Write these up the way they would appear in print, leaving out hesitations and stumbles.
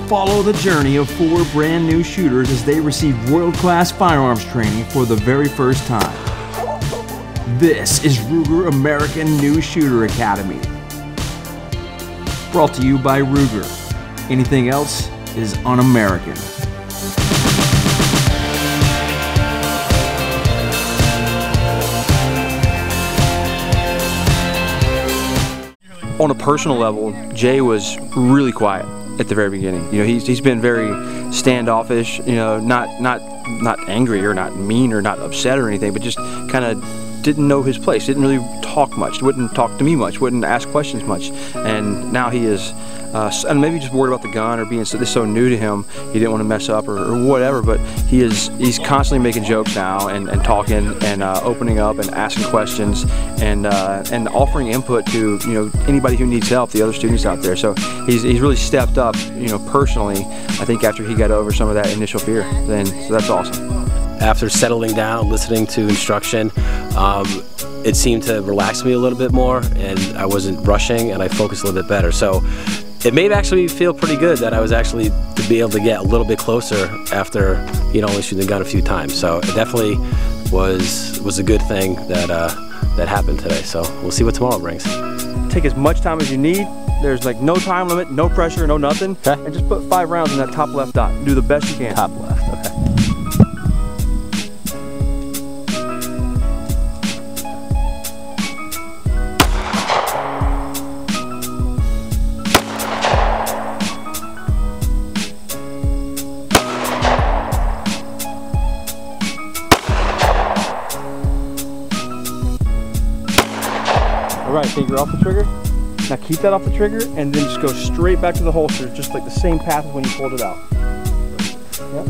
Follow the journey of 4 brand new shooters as they receive world-class firearms training for the very first time. This is Ruger American New Shooter Academy. Brought to you by Ruger. Anything else is un-American. On a personal level, Jay was really quiet at the very beginning. You know, he's been very standoffish, you know, not angry or not mean or not upset or anything, but just kind of didn't know his place, didn't really talk much, wouldn't talk to me much, wouldn't ask questions much. And now he is, and maybe just worried about the gun or being this so new to him, he didn't want to mess up or whatever, but he's constantly making jokes now and talking and opening up and asking questions and offering input to, you know, anybody who needs help, the other students out there. So he's really stepped up, you know, personally, I think after he got over some of that initial fear. So that's awesome. After settling down, listening to instruction, it seemed to relax me a little bit more, and I wasn't rushing, and I focused a little bit better. So it made actually feel pretty good that I was actually to be able to get a little bit closer after, you know, only shooting the gun a few times. So it definitely was a good thing that that happened today. So we'll see what tomorrow brings. Take as much time as you need. There's like no time limit, no pressure, no nothing. Okay. And just put 5 rounds in that top left dot. Do the best you can. Top left, okay. Alright, finger off the trigger. Now keep that off the trigger and then just go straight back to the holster, just like the same path as when you pulled it out. Yep.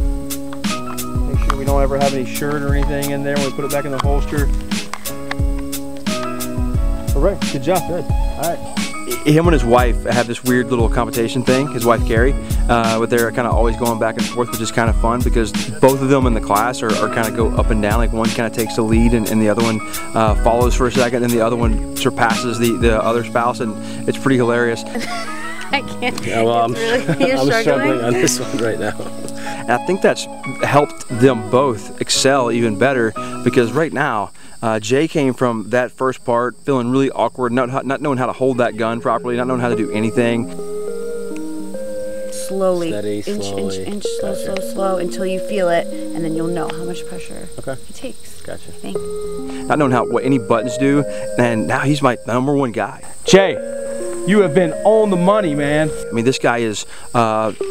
Make sure we don't ever have any shirt or anything in there when we put it back in the holster. Alright, good job, good. Alright. Him and his wife have this weird little competition thing, his wife Carrie, but they're kind of always going back and forth, which is kind of fun because both of them in the class are kind of go up and down. Like one kind of takes the lead and the other one follows for a second, and the other one surpasses the other spouse, and it's pretty hilarious. I can't. Yeah, well, I'm struggling on this one right now. And I think that's helped them both excel even better because right now, Jay came from that first part feeling really awkward, not knowing how to hold that gun properly, not knowing how to do anything. Slowly, Steady, inch, slow, until you feel it, and then you'll know how much pressure it takes. Gotcha. I think. Not knowing what any buttons do, and now he's my #1 guy. Jay, you have been on the money, man. I mean, this guy is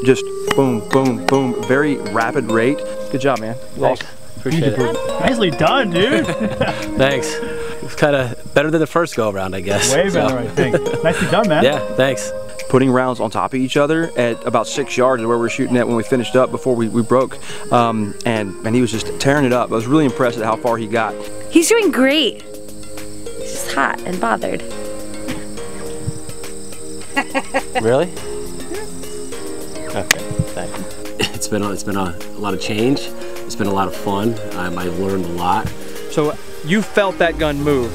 just boom, boom, boom, very rapid rate. Good job, man. Thanks. Appreciate it. Nicely done, dude. Thanks. It's kind of better than the first go around, I guess. Way better, I think. Nicely done, man. Yeah, thanks. Putting rounds on top of each other at about 6 yards is where we were shooting at when we finished up before we broke. And he was just tearing it up. I was really impressed at how far he got. He's doing great. He's just hot and bothered. Really? Okay, thank you. It's been a lot of change. It's been a lot of fun. I've learned a lot. So you felt that gun move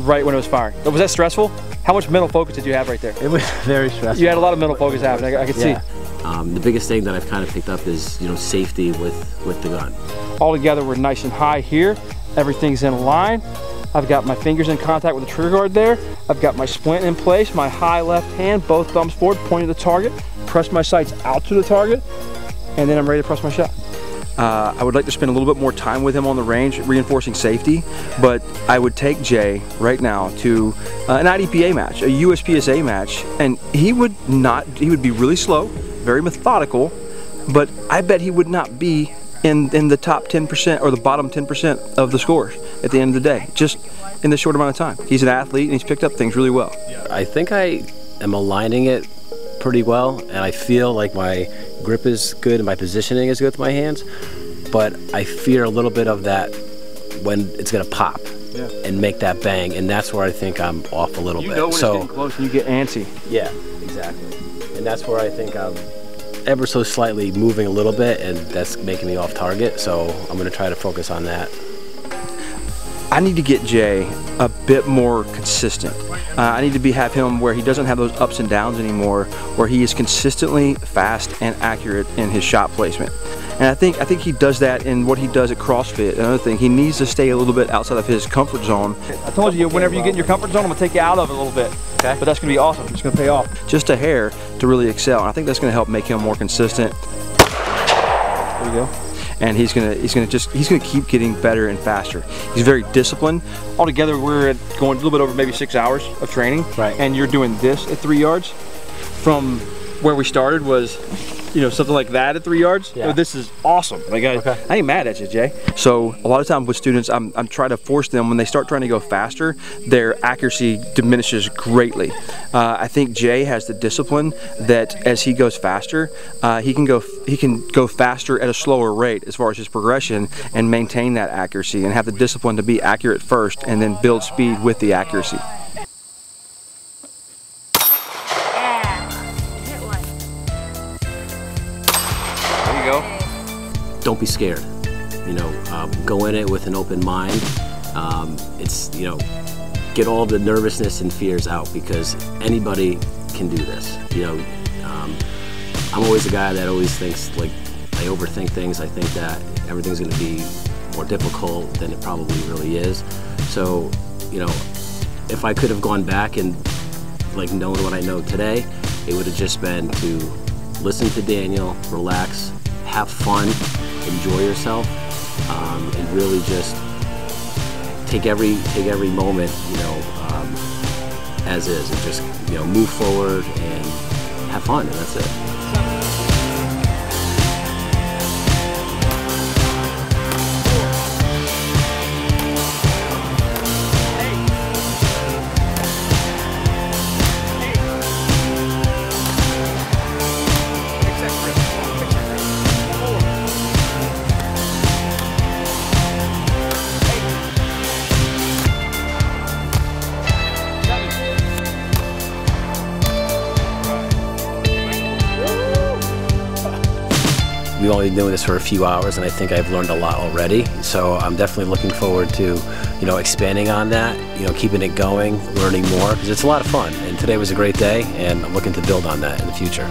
right when it was firing. Was that stressful? How much mental focus did you have right there? It was very stressful. You had a lot of mental focus happening. I could see. The biggest thing that I've kind of picked up is, you know, safety with the gun. All together, we're nice and high here. Everything's in line. I've got my fingers in contact with the trigger guard there. I've got my splint in place, my high left hand, both thumbs forward, pointing to the target. Press my sights out to the target, and then I'm ready to press my shot. I would like to spend a little bit more time with him on the range, reinforcing safety, but I would take Jay right now to an IDPA match, a USPSA match, and he would be really slow, very methodical, but I bet he would not be in the top 10% or the bottom 10% of the scores at the end of the day, just in this short amount of time. He's an athlete and he's picked up things really well. I think I am aligning it pretty well, and I feel like my grip is good and my positioning is good with my hands, but I fear a little bit of that when it's gonna pop and make that bang, and that's where I think I'm off a little bit. You know when it's getting close and you get antsy. Yeah, exactly. And that's where I think I'm ever so slightly moving a little bit, and that's making me off target, so I'm gonna try to focus on that. I need to get Jay a bit more consistent. I need to have him where he doesn't have those ups and downs anymore, where he is consistently fast and accurate in his shot placement. And I think he does that in what he does at CrossFit. Another thing, he needs to stay a little bit outside of his comfort zone. I told you, whenever you get in your comfort zone, I'm gonna take you out of it a little bit. Okay. But that's gonna be awesome. It's gonna pay off. Just a hair to really excel. And I think that's gonna help make him more consistent. There you go. And he's gonna keep getting better and faster. He's very disciplined. Altogether, we're going a little bit over maybe 6 hours of training. Right. And you're doing this at 3 yards. From where we started was, you know, something like that at 3 yards. Yeah. So this is awesome. Like I ain't mad at you, Jay. So a lot of times with students, I'm trying to force them, when they start trying to go faster, their accuracy diminishes greatly. I think Jay has the discipline that as he goes faster, he can go faster at a slower rate as far as his progression, and maintain that accuracy and have the discipline to be accurate first and then build speed with the accuracy. Don't be scared. You know, go in it with an open mind. It's, you know, get all the nervousness and fears out, because anybody can do this. You know, I'm always a guy that always thinks, like, I overthink things. I think that everything's going to be more difficult than it probably really is. So, you know, if I could have gone back and like known what I know today, it would have just been to listen to Daniel, relax, have fun, enjoy yourself, and really just take every moment, you know, as is, and just, you know, move forward and have fun, and that's it. We've only been doing this for a few hours, and I think I've learned a lot already. So I'm definitely looking forward to, you know, expanding on that, you know, keeping it going, learning more, because it's a lot of fun. And today was a great day, and I'm looking to build on that in the future.